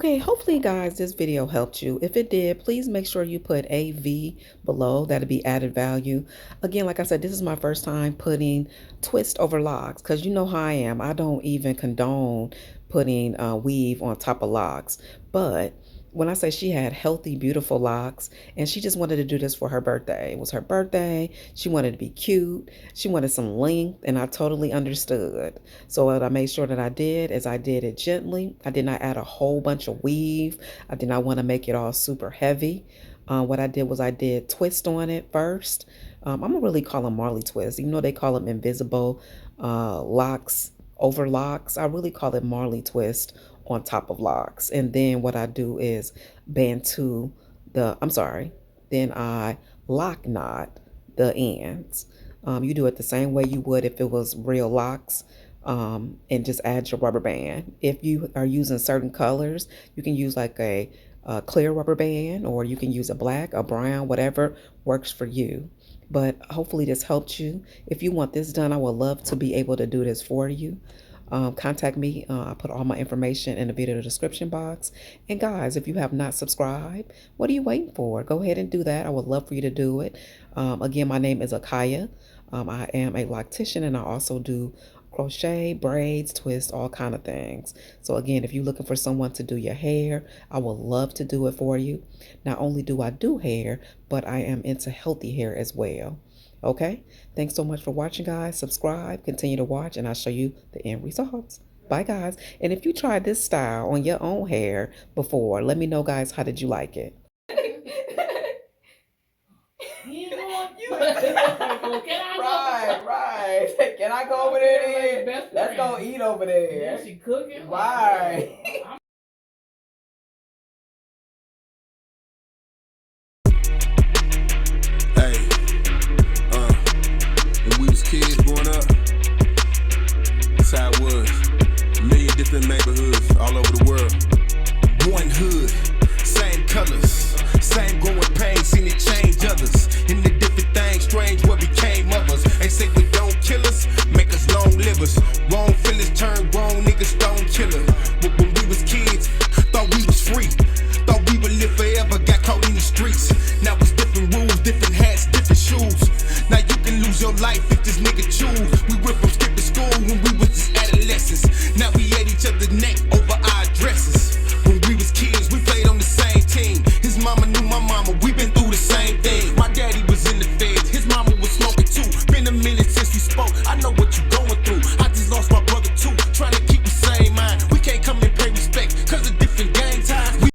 Hey, hopefully guys, this video helped you. If it did, please make sure you put AV below. That'd be added value. Again, like I said, this is my first time putting twist over locks because you know how I am. I don't even condone putting weave on top of locks. But when I say she had healthy, beautiful locks, and she just wanted to do this for her birthday. It was her birthday. She wanted to be cute. She wanted some length, and I totally understood. So what I made sure that I did is I did it gently. I did not add a whole bunch of weave. I did not want to make it all super heavy. What I did was I did twist on it first. I'm going to really call them Marley twists, even though they call them invisible locks over locks. I really call it Marley twist on top of locks. And then what I do is then I lock knot the ends. You do it the same way you would if it was real locks, and just add your rubber band. If you are using certain colors, you can use like a clear rubber band, or you can use a black, a brown, whatever works for you. But hopefully this helped you. If you want this done, I would love to be able to do this for you. Contact me. I put all my information in the video description box. And guys, if you have not subscribed, what are you waiting for? Go ahead and do that. I would love for you to do it. Again, my name is Akaya. I am a loctician, and I also do crochet, braids, twists, all kind of things. So again, if you're looking for someone to do your hair, I would love to do it for you. Not only do I do hair, but I am into healthy hair as well. Okay, thanks so much for watching, guys. Subscribe, continue to watch, and I'll show you the end results. Bye, guys. And if you tried this style on your own hair before, let me know, guys, how did you like it? Right. Can I go over there? Let's go eat over there. Yeah, she cooking. Right. When we was kids growing up, that's how it was. A million different neighborhoods all over the world. One hood, same colors, same growing pain, seen it change others. In the different things, strange what became of us. They say we don't kill us, make us long livers. Wrong